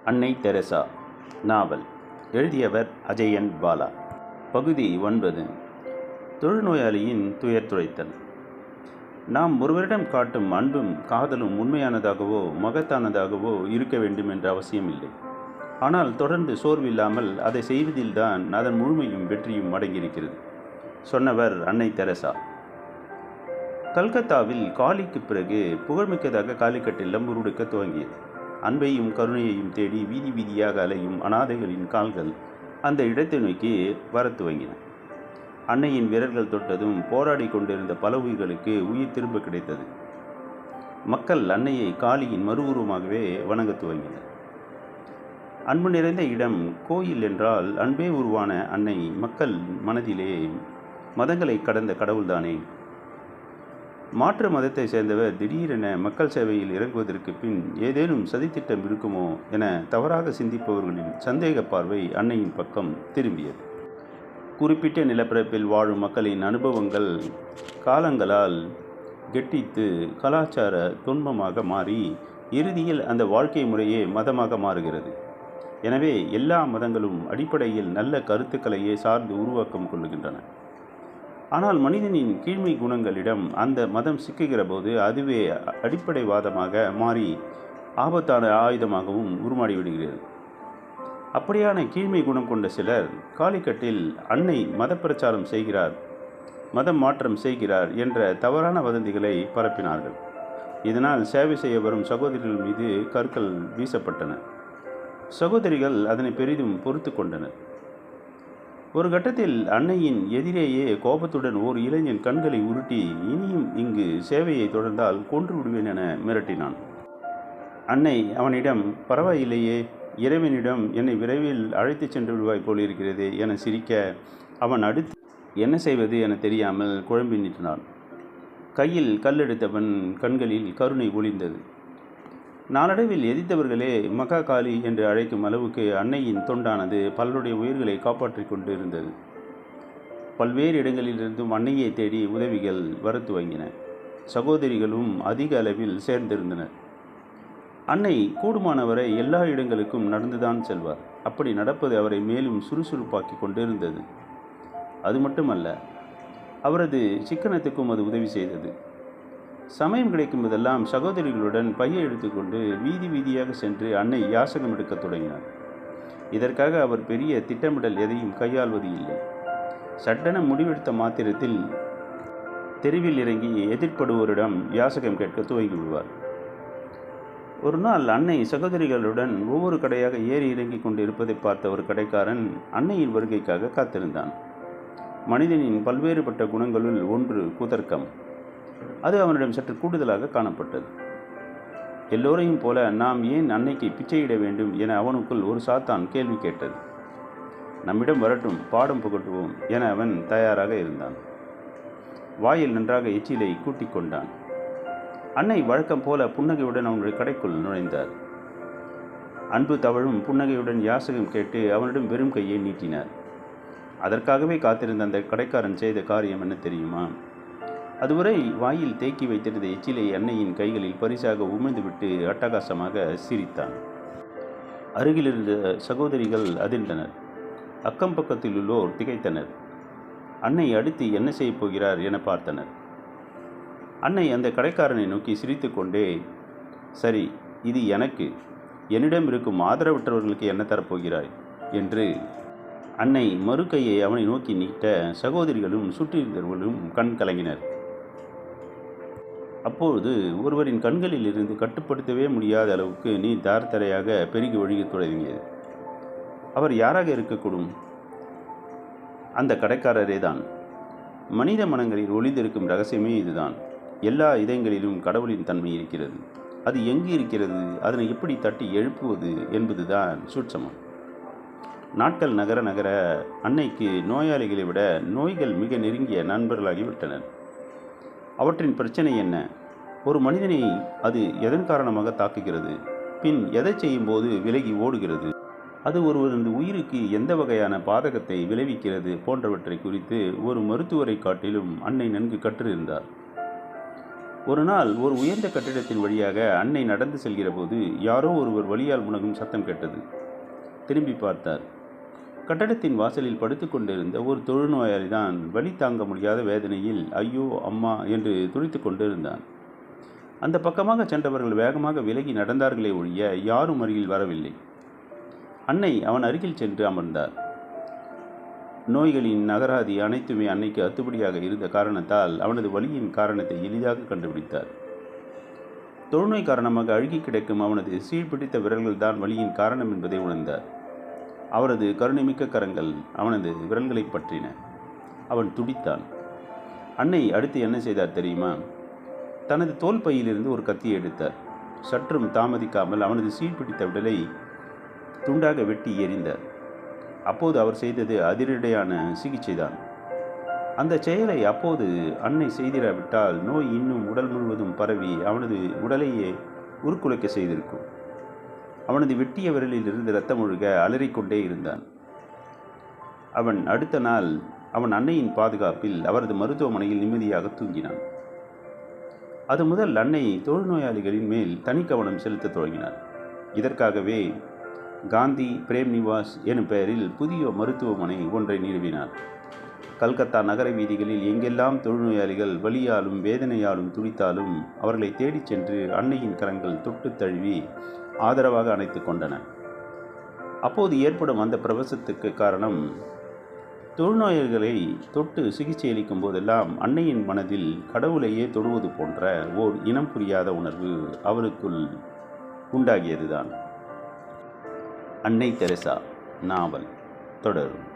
அன்னை தெரசா. நாவல். எழுதியவர் அஜயன் பாலா. பகுதி 9. தொழுநோயாளியின் துயர் துடைத்தல். நாம் ஒருவரிடம் காட்டும் அன்பும் காதலும் உண்மையானதாகவோ மகத்தானதாகவோ இருக்க வேண்டும் என்ற அவசியமில்லை. ஆனால் தொடர்ந்து சோர்வில்லாமல் அதை செய்வதில்தான் அதன் முழுமையும் வெற்றியும் அடங்கியிருக்கிறது. சொன்னவர் அன்னை தெரசா. கல்கத்தாவில் காலிக்கு பிறகு புகழ்மிக்கதாக காலிக்கட் இல்லம் உருவெடுக்க துவங்கியது. அன்பையும் கருணையையும் தேடி வீதி வீதியாக அலையும் அனாதைகளின் கால்கள் அந்த இடத்தை நோக்கி வரத் துவங்கின. அன்னையின் விரல்கள் தொட்டதும் போராடி கொண்டிருந்த பல உயிர்களுக்கு உயிர் திரும்ப கிடைத்தது. மக்கள் அன்னையை காளியின் மறு உருவமாகவே வணங்கத் துவங்கினர். அன்பு நிறைந்த இடம் கோயில் என்றால் அன்பே உருவான அன்னை மக்கள் மனதிலே மதங்களை கடந்த கடவுள்தானே. மாற்று மதத்தை சேர்ந்தவர் திடீரென மக்கள் சேவையில் இறங்குவதற்கு பின் ஏதேனும் சதித்திட்டம் இருக்குமோ என தவறாக சிந்திப்பவர்களின் சந்தேக பார்வை அன்னையின் பக்கம் திரும்பியது. குறிப்பிட்ட நிலப்பரப்பில் வாழும் மக்களின் அனுபவங்கள் காலங்களால் கெட்டித்து கலாச்சார துன்பமாக மாறி இறுதியில் அந்த வாழ்க்கை முறையே மதமாக மாறுகிறது. எனவே எல்லா மதங்களும் அடிப்படையில் நல்ல கருத்துக்களையே சார்ந்து உருவாக்கம் கொள்ளுகின்றன. ஆனால் மனிதனின் கீழ்மை குணங்களிடம் அந்த மதம் சிக்குகிற போது அதுவே அடிப்படைவாதமாக மாறி ஆபத்தான ஆயுதமாகவும் உருமாறிவிடுகிறது. அப்படியான கீழ்மை குணம் கொண்ட சிலர் காலிக்கட்டில் அன்னை மத பிரச்சாரம் செய்கிறார், மதம் மாற்றம் செய்கிறார் என்ற தவறான வதந்திகளை பரப்பினார்கள். இதனால் சேவை செய்ய வரும் சகோதரிகள் மீது கற்கள் வீசப்பட்டன. சகோதரிகள் அதனை பெரிதும் பொறுத்து கொண்டனர். ஒரு கட்டத்தில் அன்னையின் எதிரேயே கோபத்துடன் ஓர் இளைஞன் கண்களை உருட்டி இனியும் இங்கு சேவையை தொடர்ந்தால் கொன்று விடுவேன் என மிரட்டினான். அன்னை அவனிடம், பரவாயில்லையே, இறைவனிடம் என்னை விரைவில் அழைத்து சென்று விடுவாய் போலிருக்கிறது என சிரிக்க, அவன் அடுத்து என்ன செய்வது என தெரியாமல் குழம்பி நின்றான். கையில் கல்லெடுத்தவன் கண்களில் கருணை ஒளிந்தது. நாளடைவில் எதிர்த்தவர்களே மகா காளி என்று அழைக்கும் அளவுக்கு அன்னையின் தொண்டானது பலருடைய உயிர்களை காப்பாற்றி கொண்டு இருந்தது. பல்வேறு இடங்களிலிருந்தும் அன்னையை தேடி உதவிகள் வர துவங்கின. சகோதரிகளும் அதிக அளவில் சேர்ந்திருந்தனர். அன்னை கூடுமானவரை எல்லா இடங்களுக்கும் நடந்துதான் செல்வார். அப்படி நடப்பது அவரை மேலும் சுறுசுறுப்பாக்கி கொண்டிருந்தது. அது மட்டுமல்ல, அவரது சிக்கனத்துக்கும் அது உதவி செய்தது. சமயம் கிடைக்கும் போதெல்லாம் சகோதரிகளுடன் பையை எடுத்துக்கொண்டு வீதி வீதியாக சென்று அன்னை யாசகம் எடுக்க தொடங்கினார். இதற்காக அவர் பெரிய திட்டமிடல் எதையும் கையாள்வது இல்லை. சட்டென முடிவெடுத்த மாத்திரத்தில் தெருவில் இறங்கி எதிர்ப்படுவோரிடம் யாசகம் கேட்க துவங்கி விடுவார். ஒரு நாள் அன்னை சகோதரிகளுடன் ஒவ்வொரு கடையாக ஏறி இறங்கி கொண்டு இருப்பதை பார்த்த ஒரு கடைக்காரன் அன்னையின் வருகைக்காக காத்திருந்தான். மனிதனின் பல்வேறுபட்ட குணங்களுள் ஒன்று குதர்க்கம். அது அவனிடம் சற்று கூடுதலாக காணப்பட்டது. எல்லோரையும் போல நாம் ஏன் அன்னைக்கு பிச்சையிட வேண்டும் என அவனுக்குள் ஒரு சாத்தான் கேள்வி கேட்டது. நம்மிடம் வரட்டும், பாடம் புகட்டுவோம் என அவன் தயாராக இருந்தான். வாயில் நன்றாக எச்சிலை கூட்டிக் கொண்டான். அன்னை வழக்கம் போல புன்னகையுடன் அவனுடைய கடைக்குள் நுழைந்தார். அன்பு தவழும் புன்னகையுடன் யாசகம் கேட்டு அவனிடம் வெறும் கையை நீட்டினார். அதற்காகவே காத்திருந்த அந்த கடைக்காரன் செய்த காரியம் என்ன தெரியுமா? அதுவரை வாயில் தேக்கி வைத்திருந்த எச்சிலை அன்னையின் கைகளில் பரிசாக உமிழ்ந்துவிட்டு அட்டகாசமாக சிரித்தான். அருகிலிருந்த சகோதரிகள் அதிர்ந்தனர். அக்கம் பக்கத்தில் உள்ளோர் திகைத்தனர். அன்னை அடுத்து என்ன செய்யப் போகிறார் என பார்த்தனர். அன்னை அந்த கடைக்காரனை நோக்கி சிரித்து கொண்டே, சரி, இது எனக்கு, என்னிடம் இருக்கும் ஆதரவற்றவர்களுக்கு என்ன தரப்போகிறாய் என்று அன்னை மறு கையை அவனை நோக்கி நீட்ட சகோதரிகளும் சுற்றியிருந்தவர்களும் கண் கலங்கினர். அப்பொழுது ஒருவரின் கண்களில் இருந்து கட்டுப்படுத்தவே முடியாத அளவுக்கு நீர் தார்த்தரையாக பெருகி ஒழுகத் தொடங்கியது. அவர் யாராக இருக்கக்கூடும்? அந்த கடைக்காரரே தான். மனித மனங்களில் ஒளிந்திருக்கும் ரகசியமே இதுதான். எல்லா இதயங்களிலும் கடவுளின் தன்மை இருக்கிறது. அது எங்கு இருக்கிறது, அதனை எப்படி தட்டி எழுப்புவது என்பதுதான் சூட்சமம். நாட்கள் நகர நகர அன்னைக்கு நோயாளிகளை விட நோய்கள் மிக நெருங்கிய நண்பர்களாகிவிட்டனர். அவற்றின் பிரச்சனை என்ன? ஒரு மனிதனை அது எதன் காரணமாக தாக்குகிறது? பின் எதை செய்யும்போது விலகி ஓடுகிறது? அது ஒருவரது உயிருக்கு எந்த வகையான பாதகத்தை விளைவிக்கிறது போன்றவற்றை குறித்து ஒரு மருத்துவரை காட்டிலும் அன்னை நன்கு கற்றிருந்தார். ஒரு நாள் ஒரு உயர்ந்த கட்டிடத்தின் வழியாக அன்னை நடந்து செல்கிற போது யாரோ ஒருவர் வழியால் முனகும் சத்தம் கேட்டது. திரும்பி பார்த்தார். கட்டடத்தின் வாசலில் படுத்து கொண்டிருந்த ஒரு தொழுநோயாளி தான். வலி தாங்க முடியாத வேதனையில் ஐயோ அம்மா என்று துடித்து கொண்டிருந்தான். அந்த பக்கமாக சென்றவர்கள் வேகமாக விலகி நடந்தார்களே ஒழிய யாரும் அருகில் வரவில்லை. அன்னை அவன் அருகில் சென்று அமர்ந்தார். நோய்களின் நகராதி அனைத்துமே அன்னைக்கு அத்துப்படியாக இருந்த காரணத்தால் அவனது வலியின் காரணத்தை எளிதாக கண்டுபிடித்தார். தொழுநோய் காரணமாக அழுகி கிடக்கும் அவனது சீழ்பிடித்த விரல்கள் தான் வலியின் காரணம் என்பதை உணர்ந்தார். அவரது கருணைமிக்க கரங்கள் அவனது விரல்களை பற்றின. அவன் துடித்தான். அன்னை அடுத்து என்ன செய்தார் தெரியுமா? தனது தோல் பையிலிருந்து ஒரு கத்தியை எடுத்தார். சற்றும் தாமதிக்காமல் அவனது சீழ்பிடித்த விடலை துண்டாக வெட்டி எறிந்தார். அப்போது அவர் செய்தது அதிரடியான சிகிச்சைதான். அந்த செயலை அப்போது அன்னை செய்திராவிட்டால் நோய் இன்னும் உடல் முழுவதும் பரவி அவனது உடலையே உருக்குலைக்க செய்திருக்கும். அவனது வெட்டிய விரலில் இருந்து இரத்தம் ஒழுக அலறிக்கொண்டே இருந்தான். அவன் அடுத்த நாள் அவன் அன்னையின் பாதுகாப்பில் அவரது மருத்துவமனையில் நிம்மதியாக தூங்கினான். அது முதல் அன்னை தொழுநோயாளிகளின் மேல் தனி கவனம் செலுத்த தொடங்கினார். இதற்காகவே காந்தி பிரேம் நிவாஸ் எனும் பெயரில் புதிய மருத்துவமனை ஒன்றை நிறுவினார். கல்கத்தா நகர வீதிகளில் எங்கெல்லாம் தொழுநோயாளிகள் வலியாலும் வேதனையாலும் துடித்தாலும் அவர்களை தேடிச் சென்று அன்னையின் கரங்கள் தொட்டு தழுவி ஆதரவாக அணைத்து கொண்டன. அப்போது ஏற்படும் அந்த பிரவசத்துக்கு காரணம், தொழுநோயாளிகளை தொட்டு சிகிச்சை அளிக்கும் போதெல்லாம் அன்னையின் மனதில் கடவுளையே தொடுவது போன்ற ஓர் இனம் புரியாத உணர்வு அவருக்குள் உண்டாகியதுதான். அன்னை தெரசா நாவல் தொடரும்.